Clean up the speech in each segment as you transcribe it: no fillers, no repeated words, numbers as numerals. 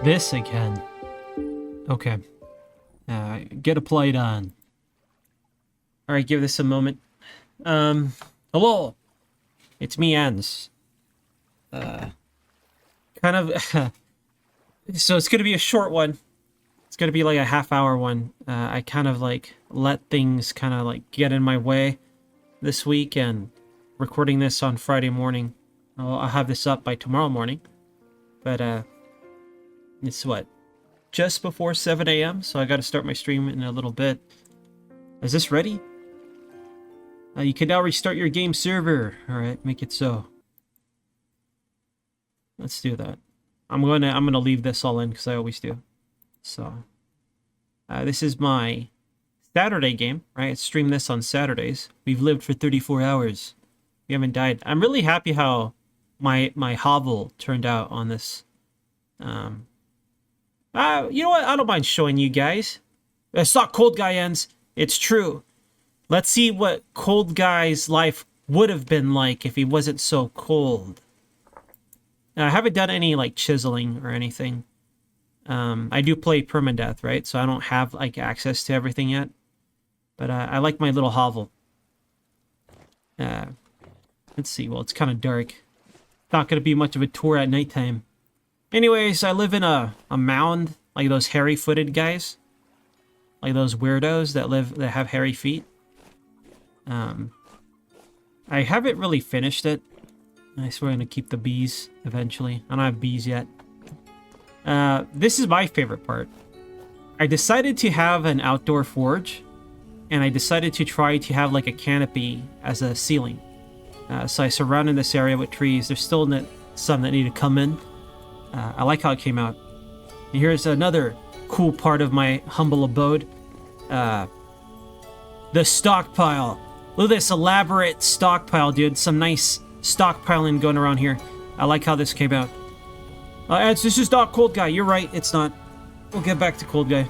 this again. Okay. Get a plate on. Alright, give this a moment. Hello! It's me, Ans. Kind of... so it's gonna be a short one. It's gonna be like a half-hour one. I kind of like let things kind of like get in my way this week, and recording this on Friday morning. I'll have this up by tomorrow morning. But, it's what? Just before 7 a.m., so I gotta start my stream in a little bit. Is this ready? You can now restart your game server. Alright, make it so. Let's do that. I'm gonna leave this all in, because I always do. So, this is my Saturday game, right? I stream this on Saturdays. We've lived for 34 hours. We haven't died. I'm really happy how my hovel turned out on this. You know what? I don't mind showing you guys. It's not Cold Guy Ends. It's true. Let's see what Cold Guy's life would have been like if he wasn't so cold. I haven't done any like chiseling or anything. I do play permadeath, right? So I don't have like access to everything yet. But I like my little hovel. Let's see. Well, it's kind of dark. Not going to be much of a tour at nighttime. Anyways, I live in a mound, like those hairy-footed guys. Like those weirdos that have hairy feet. I haven't really finished it. I swear I'm going to keep the bees eventually. I don't have bees yet. This is my favorite part. I decided to have an outdoor forge, and I decided to try to have like a canopy as a ceiling. So I surrounded this area with trees. There's still some that need to come in. I like how it came out. And here's another cool part of my humble abode. The stockpile. Look at this elaborate stockpile, dude. Some nice stockpiling going around here. I like how this came out. This is not Cold Guy. You're right, it's not. We'll get back to Cold Guy.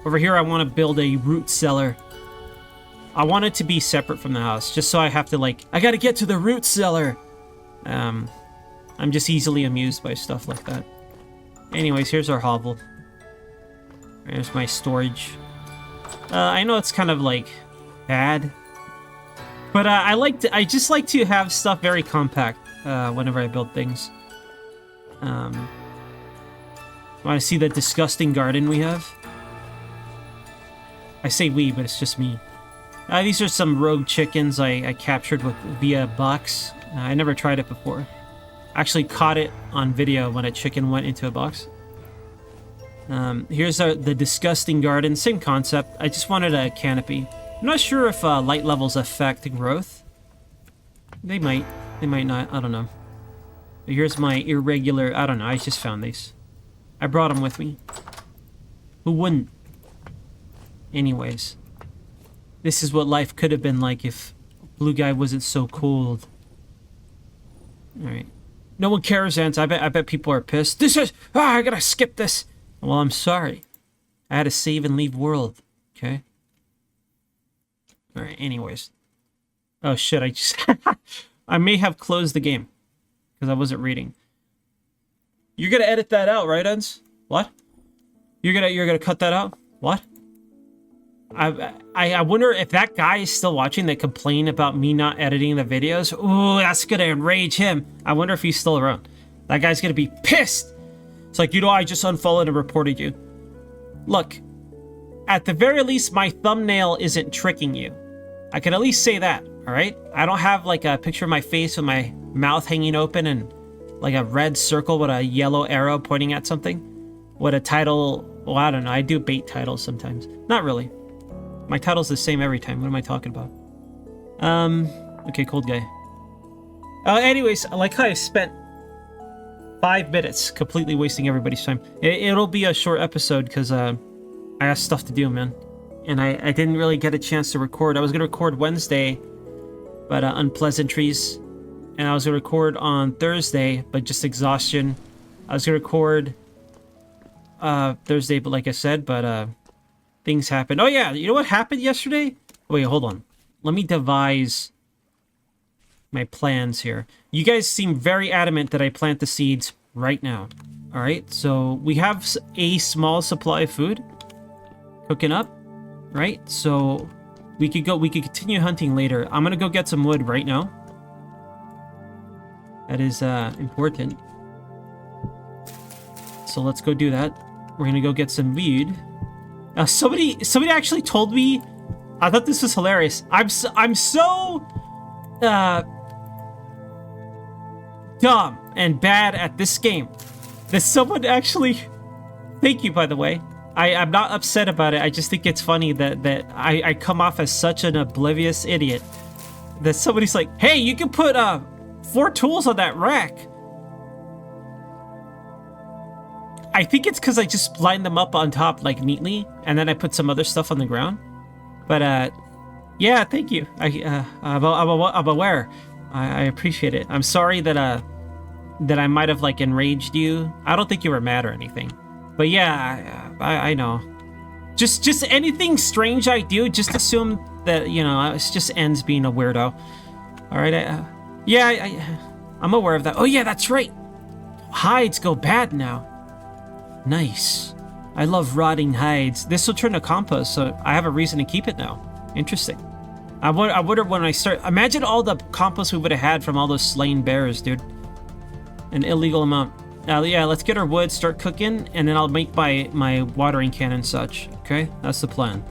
Over here I want to build a root cellar. I want it to be separate from the house, just so I have to like, I gotta get to the root cellar. I'm just easily amused by stuff like that. Anyways, here's our hovel. There's my storage. I know it's kind of like bad, but I just like to have stuff very compact whenever I build things. Want to see the disgusting garden we have? I say we, but it's just me. These are some rogue chickens I captured via box. I never tried it before. Actually caught it on video when a chicken went into a box. Here's the disgusting garden. Same concept. I just wanted a canopy. I'm not sure if light levels affect growth. They might. They might not. I don't know. But here's my irregular... I don't know. I just found these. I brought them with me. Who wouldn't? Anyways. This is what life could have been like if Blue Guy wasn't so cold. Alright. No one cares, Ants. I bet people are pissed. This is... I gotta skip this. Well, I'm sorry. I had to save and leave world. Okay? Alright, anyways. Oh, shit. I just... I may have closed the game. Because I wasn't reading. You're gonna edit that out, right, Ants? What? You're gonna cut that out? What? I wonder if that guy is still watching that complained about me not editing the videos. Ooh, that's gonna enrage him. I wonder if he's still around. That guy's gonna be pissed. It's like, you know, I just unfollowed and reported you. Look, at the very least, my thumbnail isn't tricking you. I can at least say that, alright? I don't have like a picture of my face with my mouth hanging open and like a red circle with a yellow arrow pointing at something. With a title, well, I don't know. I do bait titles sometimes. Not really. My title's the same every time. What am I talking about? Okay, Cold Guy. Anyways, I like how I spent 5 minutes completely wasting everybody's time. It'll be a short episode because I got stuff to do, man. And I didn't really get a chance to record. I was going to record Wednesday, but unpleasantries. And I was going to record on Thursday, but just exhaustion. I was going to record Thursday, but like I said, but things happened. Oh yeah, you know what happened yesterday? Wait, hold on. Let me devise my plans here. You guys seem very adamant that I plant the seeds right now. All right, so we have a small supply of food cooking up, right? So we could continue hunting later. I'm gonna go get some wood right now. That is important. So let's go do that. We're gonna go get some weed. Somebody actually told me. I thought this was hilarious. I'm so dumb and bad at this game that someone actually. Thank you, by the way. I'm not upset about it. I just think it's funny that I come off as such an oblivious idiot. That somebody's like, hey, you can put 4 tools on that rack. I think it's because I just lined them up on top like neatly, and then I put some other stuff on the ground. But yeah, thank you. I'm aware. I appreciate it. I'm sorry that I might have like enraged you. I don't think you were mad or anything. But yeah, I know. Just anything strange I do, just assume that, you know, it just ends being a weirdo. All right. I'm aware of that. Oh yeah, that's right. Hides go bad now. Nice. I love rotting hides. This will turn to compost, so I have a reason to keep it now. Interesting. I wonder when I start. Imagine all the compost we would have had from all those slain bears, dude. An illegal amount. Yeah, let's get our wood, start cooking, and then I'll make my watering can and such. Okay, that's the plan.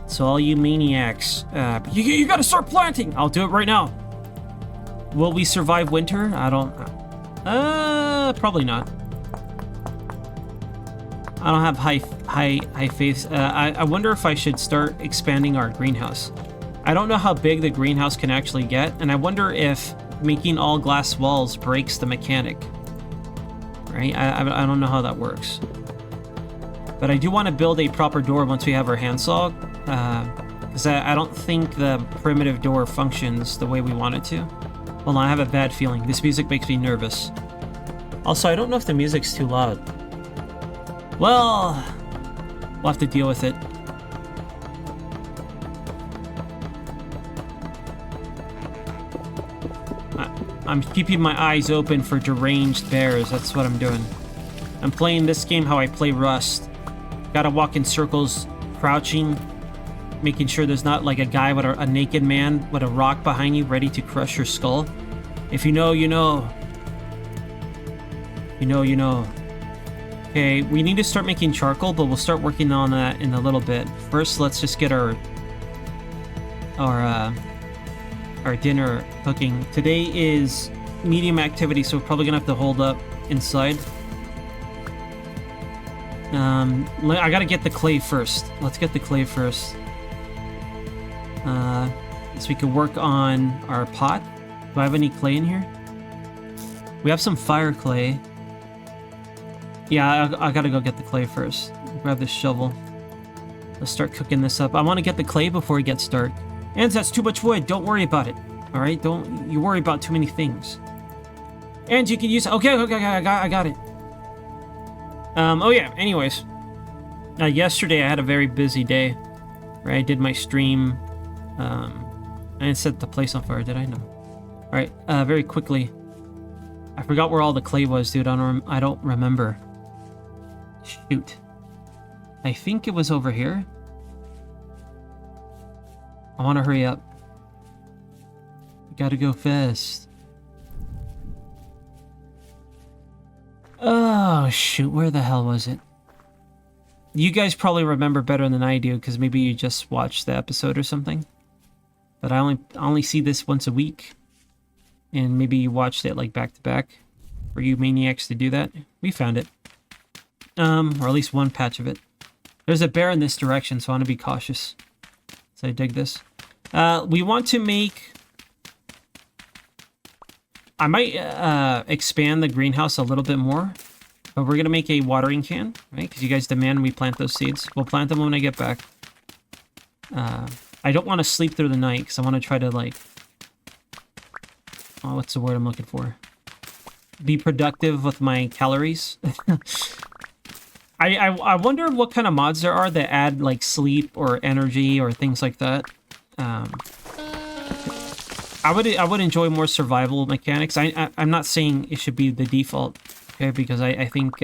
So all you maniacs, you gotta start planting. I'll do it right now. Will we survive winter? I don't. Probably not. I don't have high faith. I wonder if I should start expanding our greenhouse. I don't know how big the greenhouse can actually get, and I wonder if making all glass walls breaks the mechanic. Right? I don't know how that works. But I do want to build a proper door once we have our handsaw, because I don't think the primitive door functions the way we want it to. Hold on, I have a bad feeling. This music makes me nervous. Also, I don't know if the music's too loud. Well, we'll have to deal with it. I'm keeping my eyes open for deranged bears. That's what I'm doing. I'm playing this game how I play Rust. Gotta walk in circles, crouching, making sure there's not like a guy with a naked man with a rock behind you ready to crush your skull. If you know, you know. You know, you know. Okay, we need to start making charcoal, but we'll start working on that in a little bit. First, let's just get our dinner cooking. Today is medium activity, so we're probably gonna have to hold up inside. I gotta get the clay first. Let's get the clay first. So we can work on our pot. Do I have any clay in here? We have some fire clay. Yeah, I gotta go get the clay first. Grab this shovel. Let's start cooking this up. I want to get the clay before it gets dark. And that's too much wood. Don't worry about it. All right, don't you worry about too many things. And you can use. Okay, I got it. Oh yeah. Anyways, yesterday I had a very busy day. Right, I did my stream. I didn't set the place on fire, did I? No. All right. Very quickly. I forgot where all the clay was, dude. I don't remember. Shoot. I think it was over here. I want to hurry up. Gotta go fast. Oh, shoot. Where the hell was it? You guys probably remember better than I do, because maybe you just watched the episode or something. But I only see this once a week. And maybe you watched it like back to back. For you maniacs to do that. We found it. Or at least one patch of it. There's a bear in this direction, so I want to be cautious. So I dig this. We want to make... I might expand the greenhouse a little bit more. But we're going to make a watering can, right? Because you guys demand we plant those seeds. We'll plant them when I get back. I don't want to sleep through the night, because I want to try to, like... Oh, what's the word I'm looking for? Be productive with my calories. I wonder what kind of mods there are that add like sleep or energy or things like that. I would enjoy more survival mechanics. I'm not saying it should be the default, okay? Because I think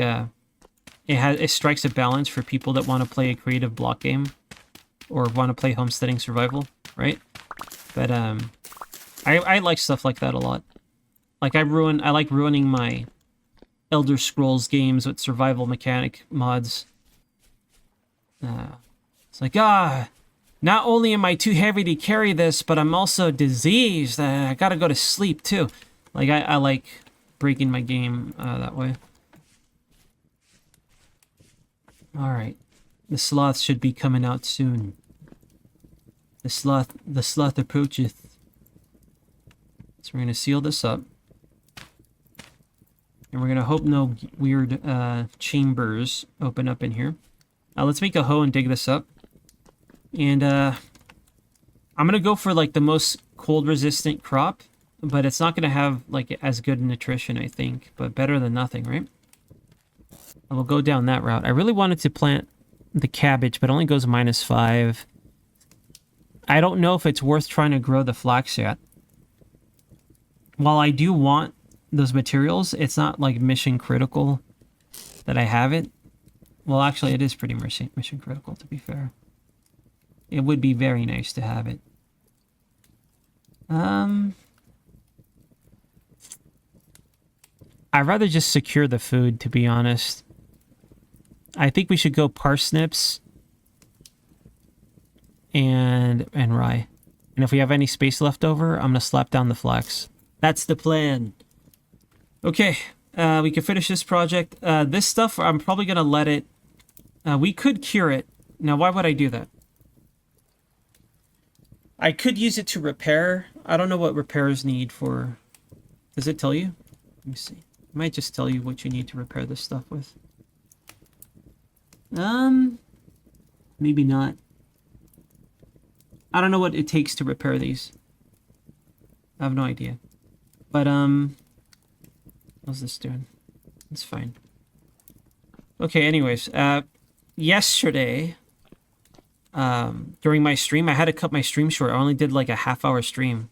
it strikes a balance for people that want to play a creative block game or want to play homesteading survival, right? But I like stuff like that a lot. Like I like ruining my Elder Scrolls games with survival mechanic mods. It's like, not only am I too heavy to carry this, but I'm also diseased. I gotta go to sleep too. Like I like breaking my game that way. All right, the sloth should be coming out soon. The sloth approacheth. So we're gonna seal this up. And we're gonna hope no weird chambers open up in here. Let's make a hoe and dig this up. And I'm gonna go for like the most cold resistant crop, but it's not gonna have like as good nutrition, I think, but better than nothing, right? I will go down that route. I really wanted to plant the cabbage, but it only goes -5. I don't know if it's worth trying to grow the flax yet. While I do want those materials, it's not like mission critical that I have it. Well, actually, it is pretty mission critical, to be fair. It would be very nice to have it. I'd rather just secure the food, to be honest. I think we should go parsnips and rye. And if we have any space left over, I'm gonna slap down the flax. That's the plan. Okay, we can finish this project. This stuff, I'm probably gonna let it... we could cure it. Now, why would I do that? I could use it to repair. I don't know what repairs need for... Does it tell you? Let me see. It might just tell you what you need to repair this stuff with. Maybe not. I don't know what it takes to repair these. I have no idea. But, what's this doing? It's fine. Okay, anyways, yesterday, during my stream, I had to cut my stream short. I only did like a half-hour stream.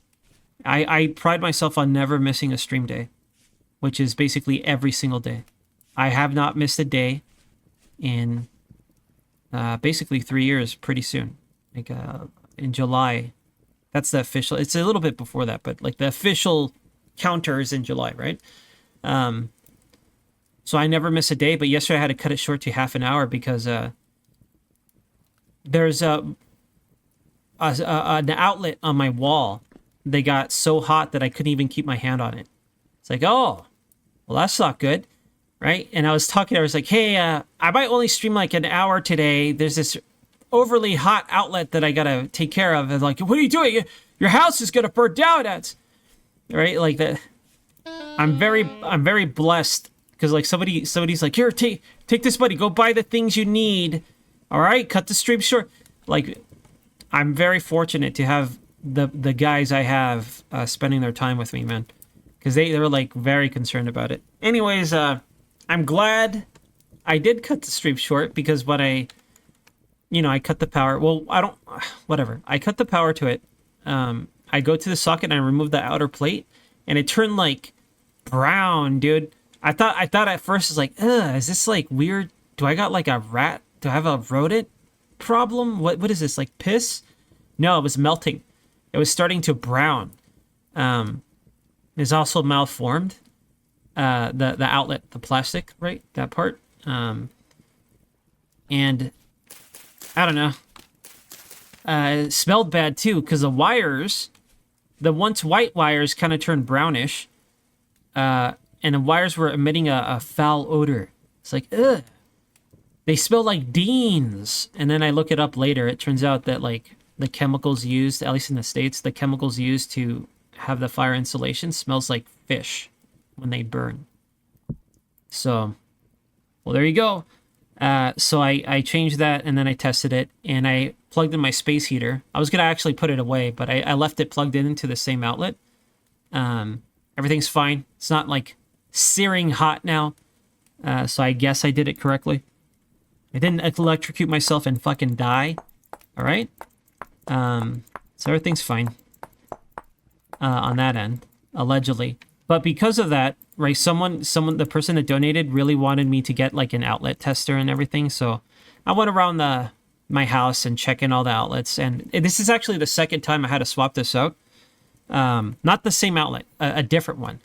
I pride myself on never missing a stream day, which is basically every single day. I have not missed a day in basically 3 years pretty soon. Like in July. That's the official. It's a little bit before that, but like the official counter is in July, right? So I never miss a day, but yesterday I had to cut it short to half an hour because there's an outlet on my wall. They got so hot that I couldn't even keep my hand on it. It's like, oh, well, that's not good, right? And I was like, hey, I might only stream like an hour today. There's this overly hot outlet that I gotta take care of. And like, what are you doing? Your house is gonna burn down. That's right, like that. I'm very blessed because like somebody's like, here, take this money, go buy the things you need. All right, cut the stream short. Like, I'm very fortunate to have the guys I have spending their time with me, man, because they were like very concerned about it. Anyways, I'm glad I did cut the stream short because when I cut the power. Well, whatever. I cut the power to it. I go to the socket and I remove the outer plate, and it turned like brown, dude. I thought at first it's like, is this like weird? Do I got like a rat? Do I have a rodent problem? What is this, like piss? No, it was melting. It was starting to brown. It's also malformed. The outlet, the plastic, right? That part. And I don't know. It smelled bad too, because the wires, the once white wires kind of turned brownish. And the wires were emitting a foul odor. It's like, ugh. They smell like Deans. And then I look it up later. It turns out that like the chemicals used, at least in the States, the chemicals used to have the fire insulation smells like fish when they burn. So, well, there you go. So I changed that, and then I tested it, and I plugged in my space heater. I was going to actually put it away, but I left it plugged into the same outlet. Everything's fine. It's not like searing hot now. So I guess I did it correctly. I didn't electrocute myself and fucking die. All right. So everything's fine. on that end, allegedly. But because of that, right, the person that donated really wanted me to get like an outlet tester and everything. So I went around my house and checking all the outlets. And this is actually the second time I had to swap this out. Not the same outlet, a different one.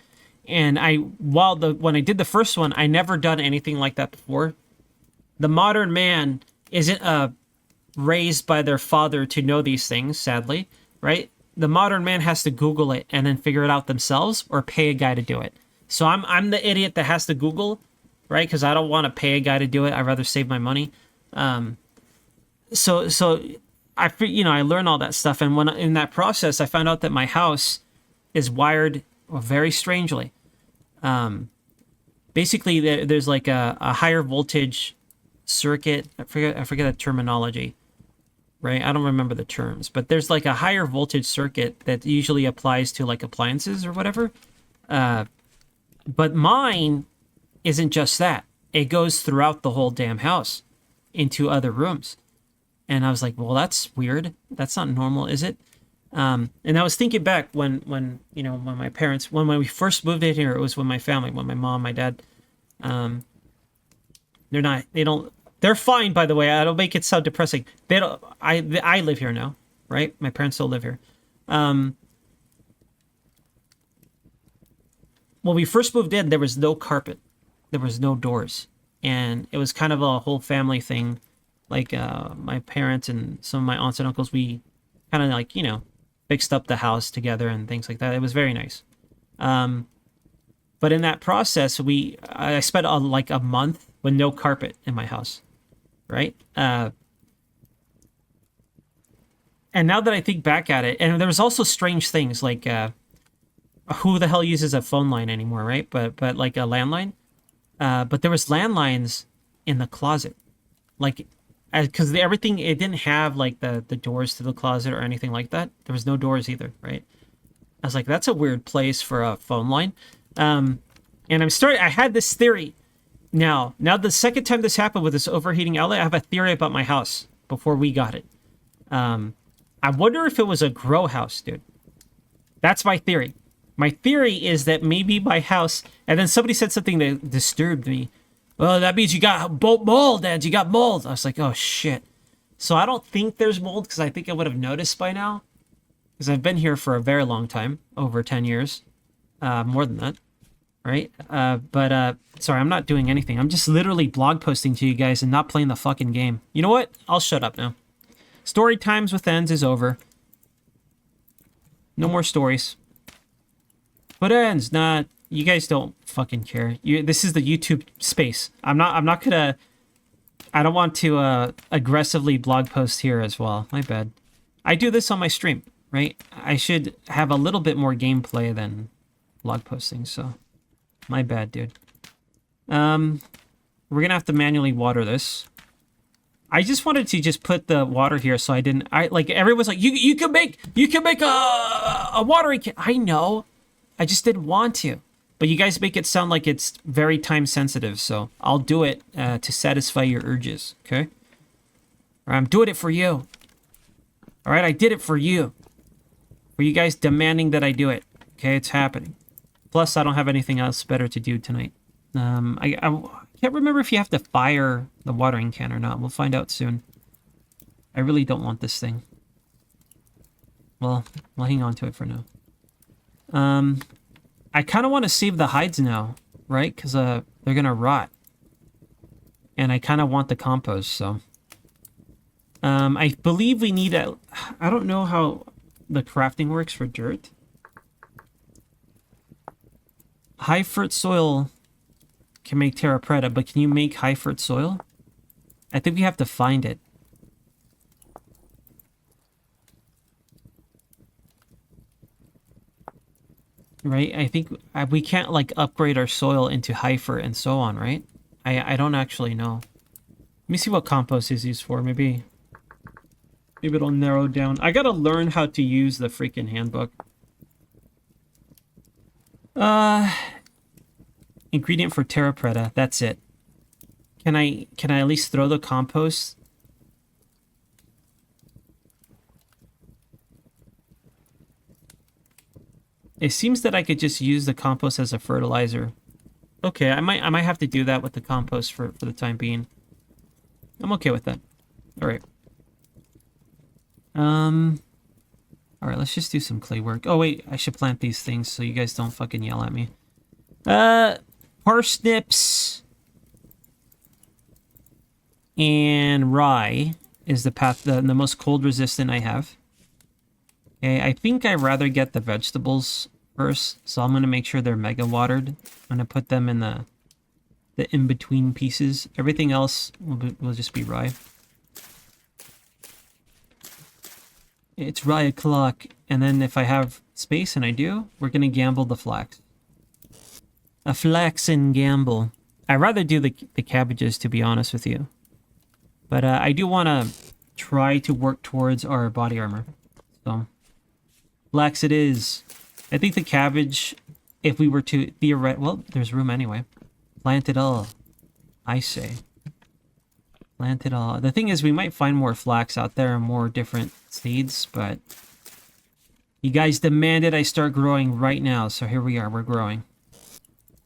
And when I did the first one, I never done anything like that before. The modern man isn't raised by their father to know these things, sadly, right? The modern man has to Google it and then figure it out themselves or pay a guy to do it. So I'm the idiot that has to Google, right? Because I don't want to pay a guy to do it. I'd rather save my money. So I learned all that stuff, and when in that process, I found out that my house is wired very strangely. Basically, there's like a higher voltage circuit. I forget the terminology, right? I don't remember the terms, but there's like a higher voltage circuit that usually applies to like appliances or whatever. But mine isn't just that. It goes throughout the whole damn house into other rooms. And I was like, well, that's weird. That's not normal, is it? And I was thinking back when my parents, when we first moved in here, it was with my family, when my mom, my dad, they're fine, by the way. I don't make it sound depressing. I live here now, right? My parents still live here. When we first moved in, there was no carpet. There was no doors. And it was kind of a whole family thing. Like my parents and some of my aunts and uncles, we kind of like, fixed up the house together and things like that. It was very nice. But in that process, I spent like a month with no carpet in my house, right? And now that I think back at it, and there was also strange things like who the hell uses a phone line anymore, right? But like a landline. But there was landlines in the closet, like. Because everything, it didn't have like the doors to the closet or anything like that. There was no doors either, right? I was like, that's a weird place for a phone line. And I had this theory. Now the second time this happened with this overheating outlet, I have a theory about my house before we got it. I wonder if it was a grow house, dude. That's my theory. My theory is that maybe my house, and then somebody said something that disturbed me. Well, that means you got mold, and you got mold. I was like, oh, shit. So I don't think there's mold, because I think I would have noticed by now. Because I've been here for a very long time, over 10 years. More than that, right? But sorry, I'm not doing anything. I'm just literally blog posting to you guys and not playing the fucking game. You know what? I'll shut up now. Story times with ends is over. No more stories. But ends, nah. You guys don't fucking care. This is the YouTube space. I don't want to aggressively blog post here as well. My bad. I do this on my stream, right? I should have a little bit more gameplay than blog posting, so my bad, dude. We're gonna have to manually water this. I just wanted to just put the water here so everyone's like, you can make a watering can. I know. I just didn't want to. But you guys make it sound like it's very time sensitive, so I'll do it to satisfy your urges, okay? Or I'm doing it for you. All right, I did it for you. For you guys demanding that I do it. Okay, it's happening. Plus, I don't have anything else better to do tonight. I can't remember if you have to fire the watering can or not. We'll find out soon. I really don't want this thing. Well, I'll hang on to it for now. I kind of want to save the hides now, right? Because they're going to rot. And I kind of want the compost, so. I believe we need I don't know how the crafting works for dirt. High fert soil can make terra preta, but can you make high fert soil? I think we have to find it. Right? I think we can't, like, upgrade our soil into heifer and so on, right? I don't actually know. Let me see what compost is used for. Maybe it'll narrow down. I gotta learn how to use the freaking handbook. Ingredient for terra preta. That's it. Can I at least throw the compost? It seems that I could just use the compost as a fertilizer. Okay, I might have to do that with the compost for the time being. I'm okay with that. All right. All right, let's just do some clay work. Oh wait, I should plant these things so you guys don't fucking yell at me. Parsnips and rye is the path, the most cold resistant I have. Okay, I think I'd rather get the vegetables first, so I'm gonna make sure they're mega watered. I'm gonna put them in the in-between pieces. Everything else will just be rye. It's rye o'clock, and then if I have space, and I do, we're gonna gamble the flax. A flax and gamble. I'd rather do the cabbages, to be honest with you. But I do want to try to work towards our body armor. So, flax it is. I think the cabbage, if we were to well, there's room anyway. Plant it all, I say. Plant it all. The thing is, we might find more flax out there and more different seeds, but you guys demanded I start growing right now, so here we are, we're growing.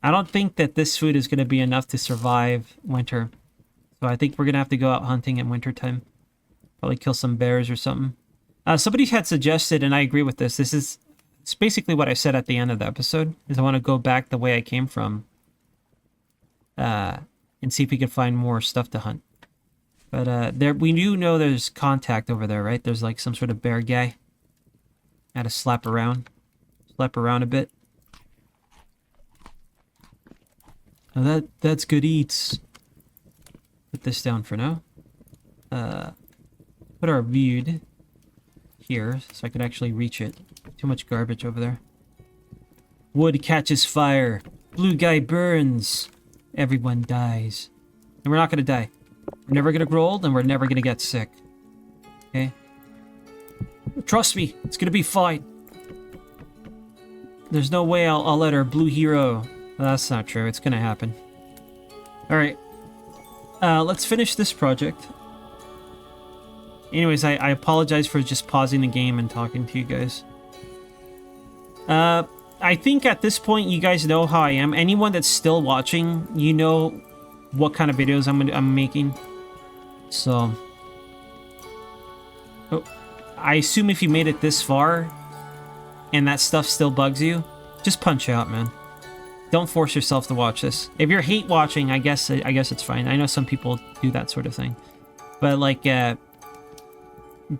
I don't think that this food is going to be enough to survive winter, so I think we're going to have to go out hunting in wintertime. Probably kill some bears or something. Somebody had suggested, and I agree with this, it's basically what I said at the end of the episode, is I want to go back the way I came from, and see if we can find more stuff to hunt. But we do know there's contact over there, right? There's like some sort of bear guy. Had to slap around a bit. Oh, that's good eats. Put this down for now. Put our viewed here so I could actually reach it. Too much garbage over there. Wood catches fire. Blue guy burns. Everyone dies. And we're not gonna die. We're never gonna grow old, and we're never gonna get sick. Okay? Trust me, it's gonna be fine. There's no way I'll let our blue hero... Well, that's not true, it's gonna happen. Alright. Let's finish this project. Anyways, I apologize for just pausing the game and talking to you guys. I think at this point you guys know how I am. Anyone that's still watching, you know what kind of videos I'm making. So, I assume if you made it this far and that stuff still bugs you, just punch out, man. Don't force yourself to watch this. If you're hate watching, I guess it's fine. I know some people do that sort of thing, but like,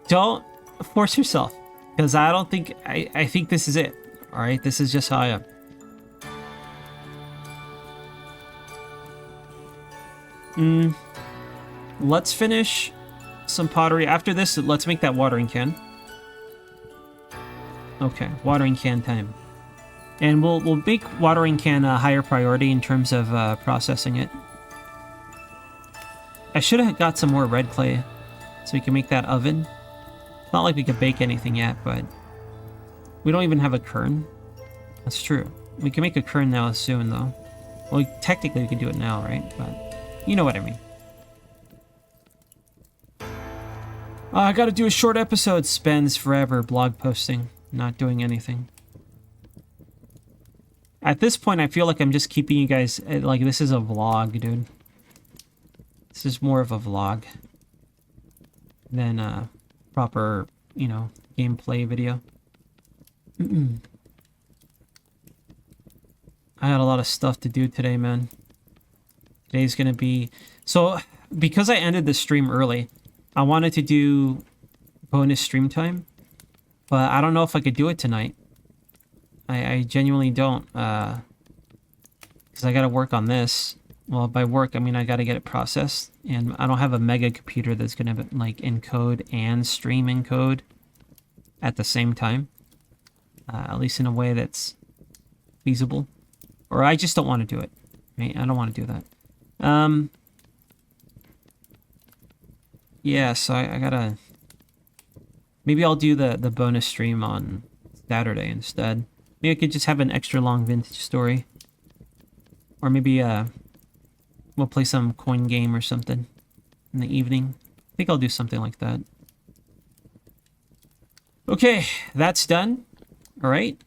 don't force yourself, because I don't think I think this is it. All right, this is just how I am. Let's finish some pottery. After this, let's make that watering can. Okay, watering can time. And we'll make watering can a higher priority in terms of processing it. I should have got some more red clay so we can make that oven. It's not like we could bake anything yet, but we don't even have a kern. That's true. We can make a kern now soon, though. Well, technically we can do it now, right? But you know what I mean. I gotta do a short episode. Spends forever blog posting, not doing anything. At this point, I feel like I'm just keeping you guys... Like, this is a vlog, dude. This is more of a vlog than a proper, you know, gameplay video. I had a lot of stuff to do today, man. Today's gonna be... So, because I ended the stream early, I wanted to do bonus stream time, but I don't know if I could do it tonight. I genuinely don't, because I gotta work on this. Well, by work, I mean I gotta get it processed, and I don't have a mega computer that's gonna, like, encode and stream encode at the same time. At least in a way that's feasible. Or I just don't want to do it. Right? I don't want to do that. Yeah, so I gotta... Maybe I'll do the bonus stream on Saturday instead. Maybe I could just have an extra long vintage story. Or maybe we'll play some coin game or something in the evening. I think I'll do something like that. Okay, that's done. Alright.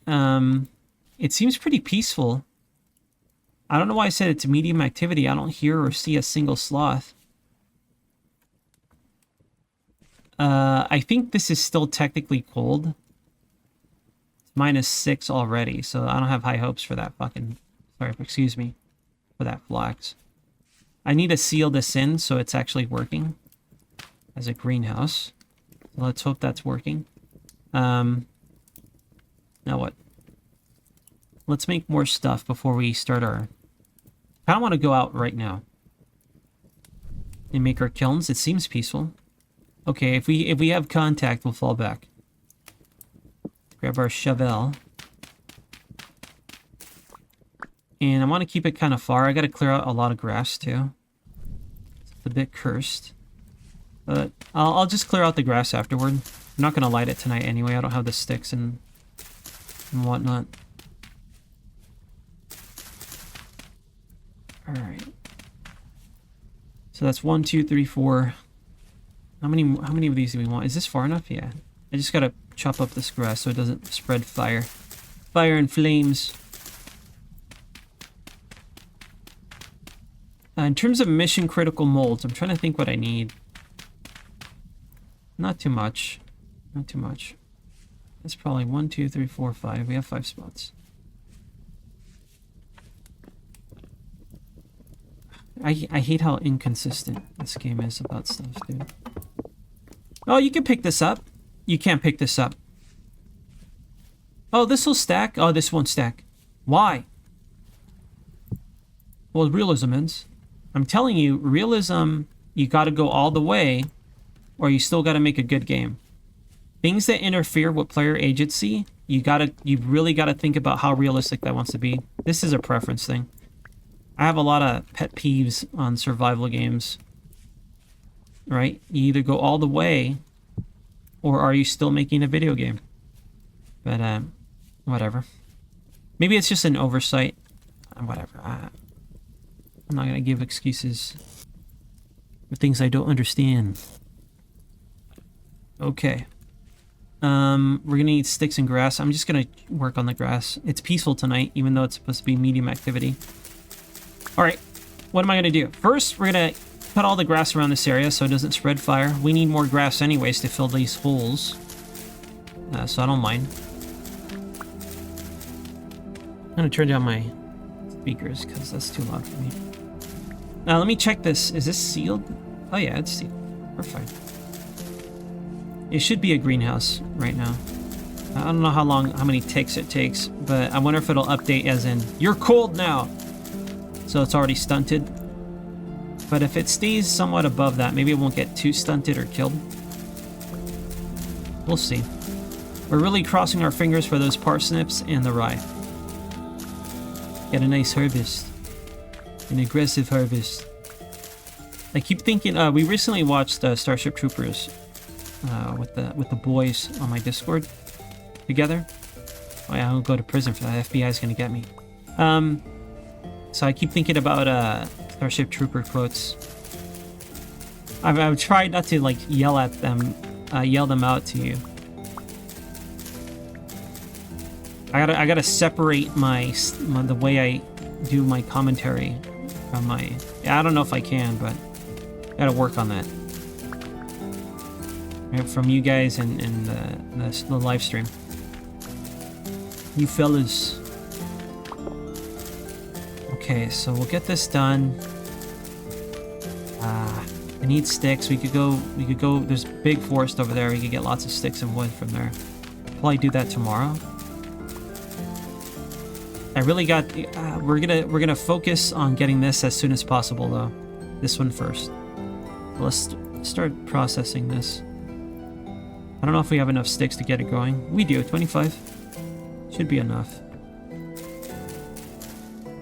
It seems pretty peaceful. I don't know why I said it's medium activity. I don't hear or see a single sloth. I think this is still technically cold. It's -6 already, so I don't have high hopes for that fucking... Sorry, excuse me. For that flax. I need to seal this in so it's actually working as a greenhouse. So let's hope that's working. Now what? Let's make more stuff before we start our... I don't want to go out right now and make our kilns. It seems peaceful. Okay, if we have contact, we'll fall back. Grab our shovel. And I want to keep it kind of far. I got to clear out a lot of grass too. It's a bit cursed. But I'll just clear out the grass afterward. I'm not going to light it tonight anyway. I don't have the sticks and whatnot. Alright. So that's 1, 2, 3, 4. How many of these do we want? Is this far enough? Yeah. I just gotta chop up this grass so it doesn't spread fire. Fire and flames. In terms of mission critical molds, I'm trying to think what I need. Not too much. Not too much. That's probably 1, 2, 3, 4, 5. We have 5 spots. I hate how inconsistent this game is about stuff, dude. Oh, you can pick this up. You can't pick this up. Oh, this will stack. Oh, this won't stack. Why? Well, realism ends. I'm telling you, realism, you got to go all the way, or you still got to make a good game. Things that interfere with player agency, you really got to think about how realistic that wants to be. This is a preference thing. I have a lot of pet peeves on survival games. Right? You either go all the way, or are you still making a video game? But, whatever. Maybe it's just an oversight. Whatever. I'm not going to give excuses for things I don't understand. Okay. We're going to need sticks and grass. I'm just going to work on the grass. It's peaceful tonight, even though it's supposed to be medium activity. Alright. What am I going to do? First, we're going to cut all the grass around this area so it doesn't spread fire. We need more grass anyways to fill these holes. So I don't mind. I'm going to turn down my speakers because that's too loud for me. Now let me check this. Is this sealed? Oh yeah, it's sealed. We're fine. It should be a greenhouse right now. I don't know how many ticks it takes, but I wonder if it'll update as in, you're cold now! So it's already stunted. But if it stays somewhat above that, maybe it won't get too stunted or killed. We'll see. We're really crossing our fingers for those parsnips and the rye. Get a nice harvest. An aggressive harvest. I keep thinking, we recently watched Starship Troopers with the boys on my Discord together. Oh yeah, I'll go to prison for that. FBI is gonna get me. So I keep thinking about Starship Trooper quotes. I've tried not to like yell at them, yell them out to you. I gotta separate the way I do my commentary from my. Yeah, I don't know if I can, but I gotta work on that. Right, from you guys and the live stream. You fellas. Okay, so we'll get this done. I need sticks. We could go, there's a big forest over there. We could get lots of sticks and wood from there. Probably do that tomorrow. I really got, we're gonna focus on getting this as soon as possible though. This one first. Let's start processing this. I don't know if we have enough sticks to get it going. We do, 25. Should be enough.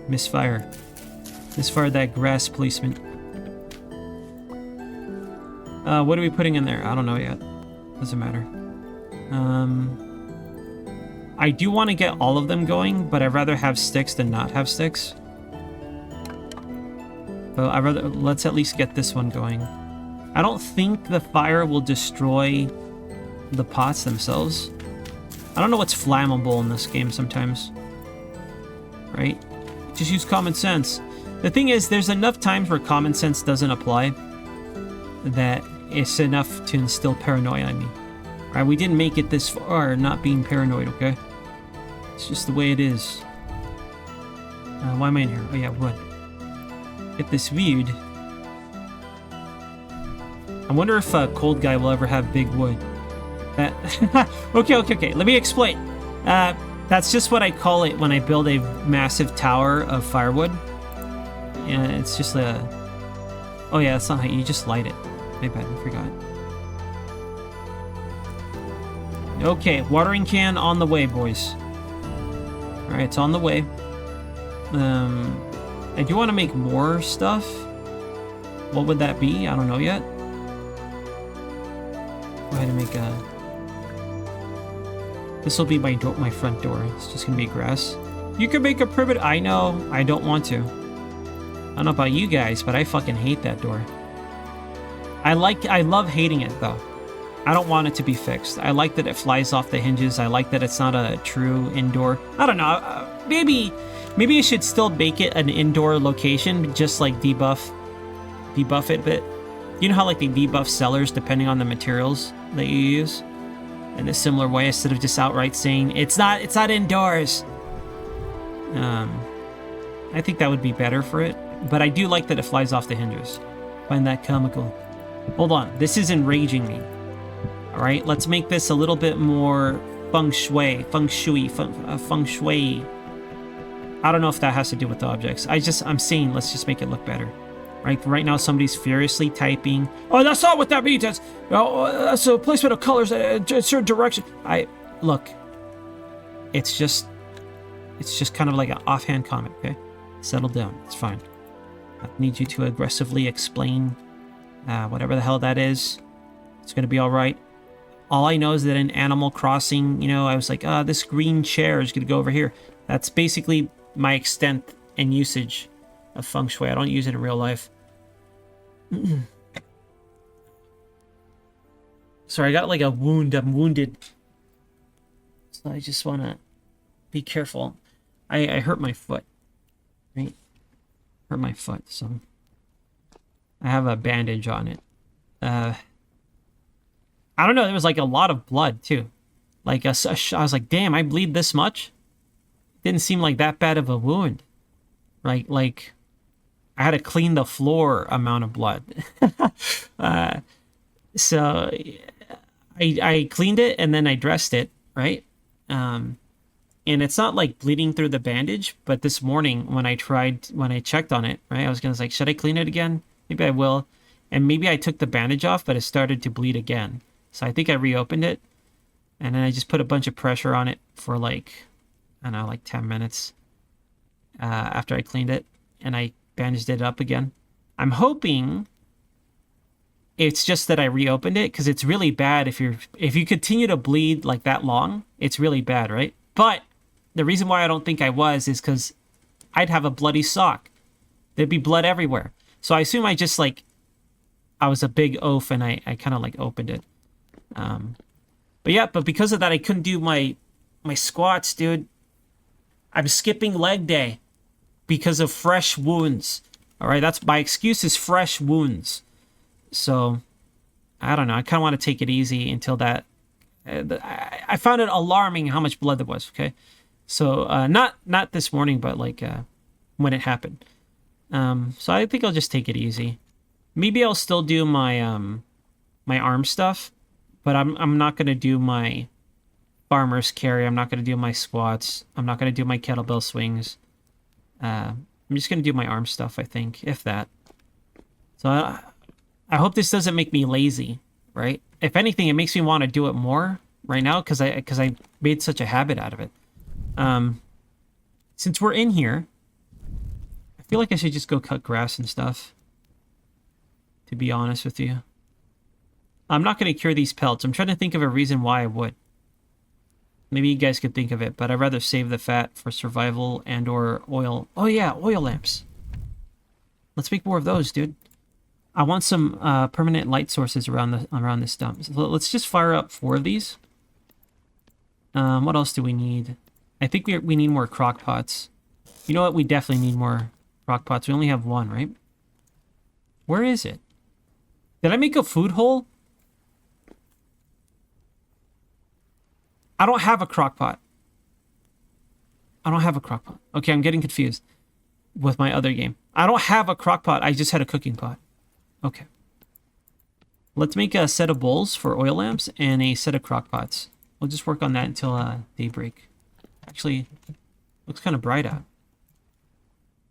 Misfire. Misfire that grass placement. What are we putting in there? I don't know yet. Doesn't matter. I do want to get all of them going, but I'd rather have sticks than not have sticks. So let's at least get this one going. I don't think the fire will destroy the pots themselves. I don't know what's flammable in this game sometimes. right? Just use common sense. The thing is, there's enough times where common sense doesn't apply that it's enough to instill paranoia in me. All right, we didn't make it this far not being paranoid, okay? It's just the way it is. Why am I in here? Oh yeah, wood. Get this viewed. I wonder if a cold guy will ever have big wood. Okay. Let me explain. That's just what I call it when I build a massive tower of firewood. And it's just a... Oh yeah, that's not how you just light it. My bad, I forgot. Okay, watering can on the way, boys. Alright, it's on the way. I do want to make more stuff. What would that be? I don't know yet. Go ahead and make a... This will be my front door. It's just gonna be grass. You can make a privet. I know. I don't want to. I don't know about you guys, but I fucking hate that door. I love hating it though. I don't want it to be fixed. I like that it flies off the hinges. I like that it's not a true indoor. I don't know. Maybe you should still make it an indoor location, just like debuff it a bit. You know how like they debuff sellers depending on the materials that you use? In a similar way, instead of just outright saying it's not indoors. I think that would be better for it, but I do like that it flies off the hinges. Find that comical. Hold on, this is enraging me. All right, let's make this a little bit more feng shui. I don't know if that has to do with the objects. I'm saying let's just make it look better. Right now somebody's furiously typing. Oh, that's not what that means. That's a placement of colors in a certain direction. Look. It's just kind of like an offhand comment, okay? Settle down. It's fine. I need you to aggressively explain whatever the hell that is. It's gonna be all right. All I know is that in Animal Crossing, I was like, this green chair is gonna go over here. That's basically my extent and usage of feng shui. I don't use it in real life. Sorry, I got like a wound. I'm wounded. So I just want to be careful. I hurt my foot. Right? Hurt my foot, so I have a bandage on it. I don't know, there was like a lot of blood too. Like I was like, damn, I bleed this much? Didn't seem like that bad of a wound. Right? Like I had to clean the floor amount of blood. So I cleaned it and then I dressed it, right? And it's not like bleeding through the bandage, but this morning when I checked on it, right, I was gonna like, should I clean it again? Maybe I will. And maybe I took the bandage off, but it started to bleed again. So I think I reopened it. And then I just put a bunch of pressure on it for like, I don't know, like 10 minutes after I cleaned it. And I bandaged it up again. I'm hoping it's just that I reopened it, because it's really bad if you continue to bleed like that long. It's really bad, right? But the reason why I don't think I was is because I'd have a bloody sock. There'd be blood everywhere. So I assume I was a big oaf and I kind of like opened it. But because of that, I couldn't do my squats, dude. I'm skipping leg day because of fresh wounds. All right, that's my excuse, is fresh wounds. So I don't know. I kind of want to take it easy until that. I found it alarming how much blood there was. Okay, so not this morning, but like when it happened. So I think I'll just take it easy. Maybe I'll still do my my arm stuff, but I'm not gonna do my farmer's carry. I'm not gonna do my squats. I'm not gonna do my kettlebell swings. I'm just gonna do my arm stuff, I think, if that. So I hope this doesn't make me lazy, right? If anything, it makes me want to do it more right now because I made such a habit out of it. Since we're in here, I feel like I should just go cut grass and stuff, to be honest with you. I'm not going to cure these pelts. I'm trying to think of a reason why I would. Maybe you guys could think of it, but I'd rather save the fat for survival and or oil. Oh yeah, oil lamps. Let's make more of those, dude. I want some permanent light sources around this dump. So let's just fire up 4 of these. What else do we need? I think we need more crock pots. You know what? We definitely need more crock pots. We only have one, right? Where is it? Did I make a food hole? I don't have a crock pot. I don't have a crock pot. Okay, I'm getting confused with my other game. I don't have a crock pot. I just had a cooking pot. Okay. Let's make a set of bowls for oil lamps and a set of crock pots. We'll just work on that until daybreak. Actually, looks kind of bright out.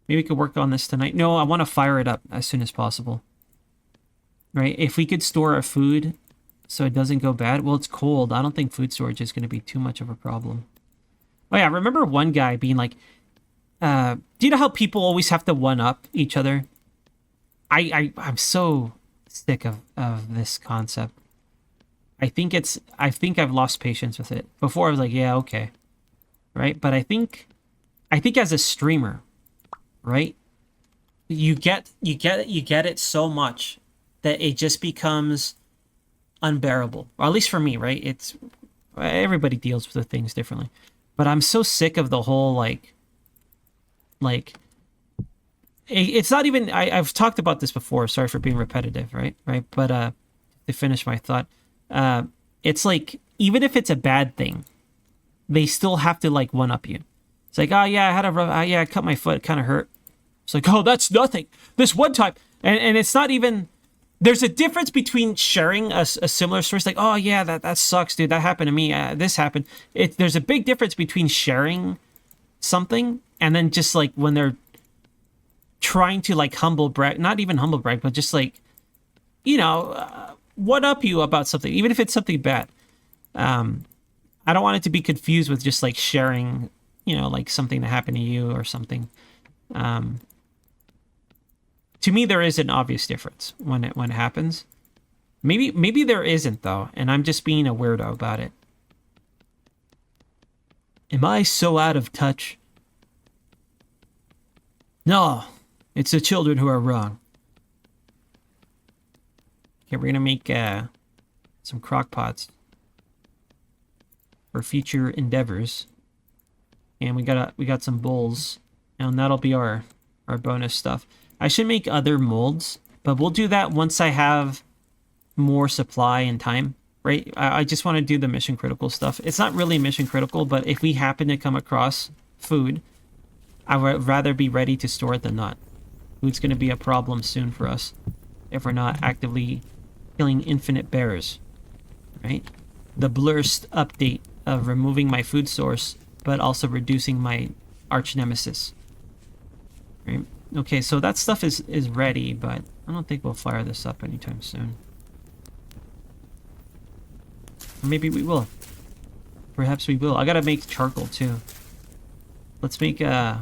Maybe we could work on this tonight. No, I want to fire it up as soon as possible. Right? If we could store our food so it doesn't go bad. Well, it's cold. I don't think food storage is going to be too much of a problem. Oh, yeah. I remember one guy being like, do you know how people always have to one-up each other? I'm so sick of this concept. I think I've lost patience with it. Before I was like, yeah, okay. Right? But I think as a streamer, right? You get it so much that it just becomes unbearable. Or at least for me, right? It's everybody deals with things differently. But I'm so sick of the whole like it's not even I've talked about this before, sorry for being repetitive, right? But to finish my thought, it's like even if it's a bad thing, they still have to like one up you. It's like, oh yeah, I had I cut my foot, it kind of hurt. It's like, oh, that's nothing. This one time, and it's not even. There's a difference between sharing a similar story. It's like, oh yeah, that sucks, dude. That happened to me. This happened. There's a big difference between sharing something and then just like when they're trying to like humble brag, not even humble brag, but just like, one up you about something, even if it's something bad. I don't want it to be confused with just like sharing, like something that happened to you or something. To me, there is an obvious difference when it happens. Maybe there isn't though, and I'm just being a weirdo about it. Am I so out of touch? No, it's the children who are wrong. Okay, we're gonna make some crock pots for future endeavors, and we got some bowls, and that'll be our bonus stuff. I should make other molds, but we'll do that once I have more supply and time, right? I just want to do the mission critical stuff. It's not really mission critical, but if we happen to come across food, I would rather be ready to store it than not. Food's going to be a problem soon for us if we're not actively killing infinite bears, right? The blurst update of removing my food source, but also reducing my arch nemesis, right? Okay, so that stuff is ready, but I don't think we'll fire this up anytime soon. Or maybe we will. Perhaps we will. I gotta make charcoal too. Let's make a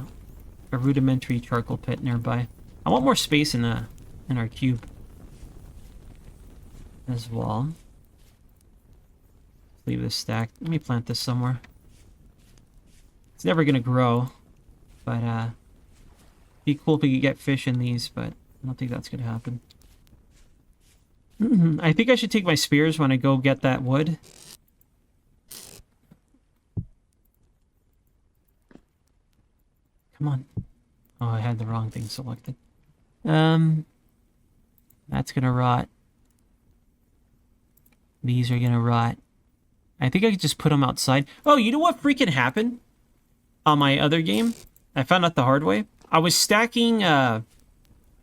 rudimentary charcoal pit nearby. I want more space in our cube as well. Leave this stacked. Let me plant this somewhere. It's never gonna grow, but be cool if we could get fish in these, but I don't think that's gonna happen. I think I should take my spears when I go get that wood. Come on. Oh, I had the wrong thing selected. That's gonna rot. These are gonna rot. I think I could just put them outside. Oh, you know what freaking happened on my other game? I found out the hard way. I was stacking, I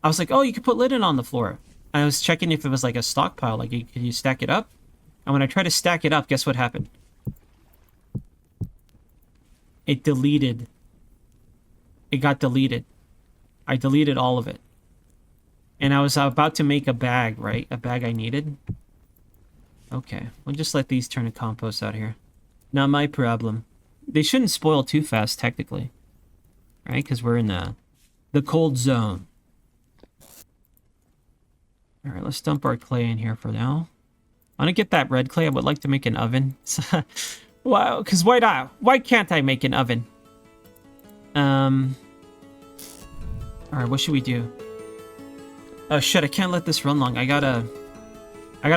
was like, oh, you could put linen on the floor. I was checking if it was like a stockpile, like could you stack it up? And when I tried to stack it up, guess what happened? It deleted. It got deleted. I deleted all of it. And I was about to make a bag, right? A bag I needed. Okay, we'll just let these turn to compost out here. Not my problem. They shouldn't spoil too fast, technically. Right? Because we're in the cold zone. Alright, let's dump our clay in here for now. I want to get that red clay. I would like to make an oven. Wow, because why not? Why can't I make an oven? Alright, what should we do? Oh shit, I can't let this run long. I gotta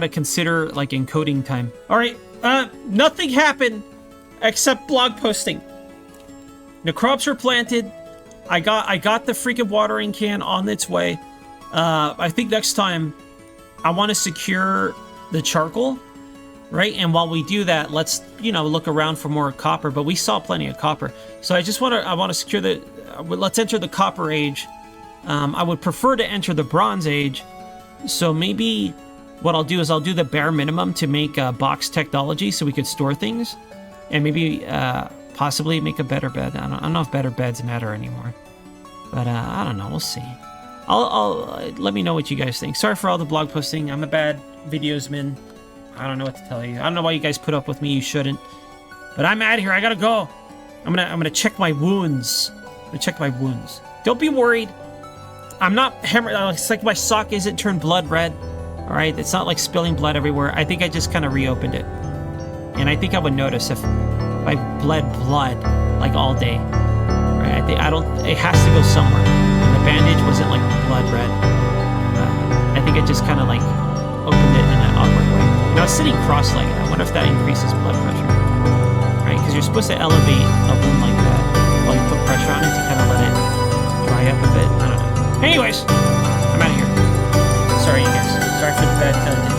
consider like encoding time. Alright, nothing happened except blog posting. The crops were planted. I got the freaking watering can on its way. I think next time I want to secure the charcoal, right? And while we do that, let's, you know, look around for more copper, but we saw plenty of copper. So I want to secure the, let's enter the copper age. I would prefer to enter the bronze age. So maybe what I'll do is I'll do the bare minimum to make box technology so we could store things, and maybe possibly make a better bed. I don't know if better beds matter anymore, but I don't know. We'll see. I'll let me know what you guys think. Sorry for all the blog posting. I'm a bad videosman. I don't know what to tell you. I don't know why you guys put up with me. You shouldn't. But I'm out of here. I gotta go. I'm gonna check my wounds. I'm gonna check my wounds. Don't be worried. I'm not hemorrhaging. It's like my sock isn't turned blood red. All right, it's not like spilling blood everywhere. I think I just kind of reopened it, and I think I would notice if I bled blood like all day. Right? I don't. It has to go somewhere. And the bandage wasn't like blood red. I think I just kind of like opened it in an awkward way. And I was sitting cross-legged. I wonder if that increases blood pressure. Right? Because you're supposed to elevate a wound like that while you put pressure on it to kind of let it dry up a bit. I don't know. Anyways, I'm out of here. Sorry, you guys. Sorry for the bad content.